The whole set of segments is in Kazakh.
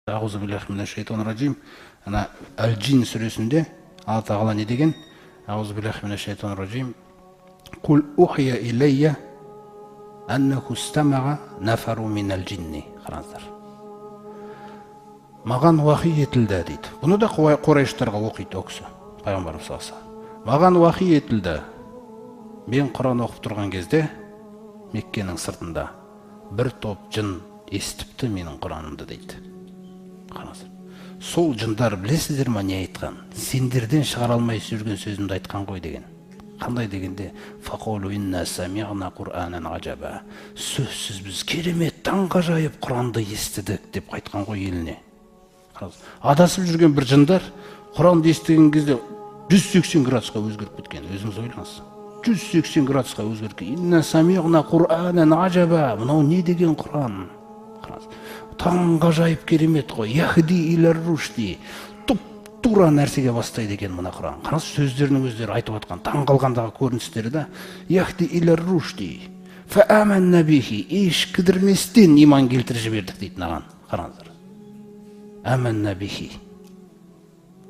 Ауызу биллахи минаш шайтанир раджим. Ана Аль-Джин сүресінде Алла Тағала не деген? Ауызу биллахи минаш шайтанир раджим. Кул ухия илейя аннаху стамаға нафару минал джинни. Қараңыздар. Маған уахи етілді дейді. Бұны да Құрайыштарға оқиды ол кісі. Пайғамбарымыз салса. Маған уахи етілді. Мен Құран оқып тұрған кезде Меккенің сыртында бір топ жын естіпті менің Құранымды дейді. Сол жындар білесіздер ма не айтқан? Сендерден шығара алмай жүрген сөзімді айтқан ғой деген. Қандай дегенде? Фақулу инна самиғна Құр'анан ғажаба. Сөзсіз біз керемет, таңғажайып Құранды естідік деп айтқан ғой еліне. Адасып жүрген бір жындар Құранды естіген кезде 180 градусқа өзгеріп кеткен. Өзіңіз ойлаңыз. 180 градусқа өзгеріп кеткен. Инна самиғна Құр'анан ғажаба. Мынау не деген Құран? Таңғажайып керемет қой. Яхди илар рушди. Тура нәрсеге бастайды екен мына Құран. Қараңыз, сөздерінің өздері айтып жатқан таңғалғандағы көріністері да яхди илар рушди. Фааманна бихи. Еш кідірместен иман келтіріп жібердік дейді маған. Қараңыздар. Аманна бихи.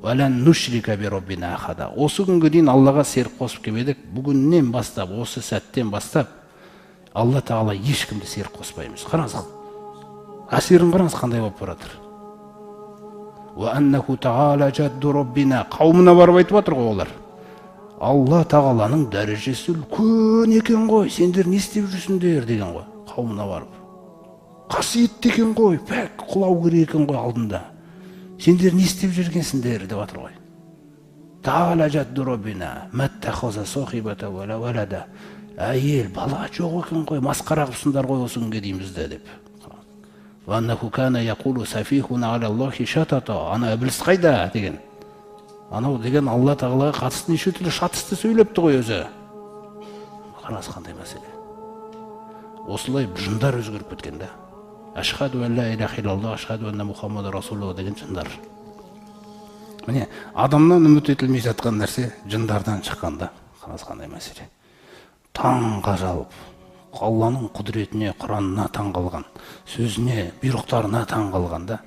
Валан нушрика би роббина ахада. Осы күнге дейін Аллаға серік қосып келмедік. Бүгіннен бастап, осы сәттен бастап Алла Тағала ешкімді серік қоспаймыз. Қараңыз. Әсерін қараңыз қандай болып баратыр. وَأَنَّهُ تَعَالَى جَدُّ رَبِّنَا. Қауымына барып айтып жатыр ғой олар. Алла Тағаланың дәрежесі үлкен екен ғой, сендер не істеп жүрсіңдер деген ғой. Қауымына барып. Қасиетті екен ғой, пәк құлау керек екен ғой алдында. Сендер не істеп жүргенсіңдер деп жатыр ғой. تَعَالَى جَدُّ رَبِّنَا مَا اتَّخَذَ صَاحِبَةً وَلَا وَلَدًا. Әйел, бала жоқ екен ғой, масқара қылсыңдар ғой осы күнге дейін бізді деп. وَأَنَّهُ كَانَ يَقُولُ سَفِيهُنَا عَلَى اللَّهِ شَطَطًا. Ана ібліс қайда деген. Анау деген Алла Тағалаға қатысты неше түрлі шатысты сөйлепті ғой өзі. Қараңыз қандай мәселе. Осылай жындар өзгеріп кеткен да. Ашхаду ан ла илаха иллаллах, ашхаду анна Мұхаммад расулуллах деген жындар. Міне, адамнан үміт етілмей жатқан нәрсе жындардан шыққанда. Қараңыз қандай мәселе. Таңғажайып. Алланың құдіретіне, Құранына таңғалған, сөзіне, бұйрықтарына таңғалғанда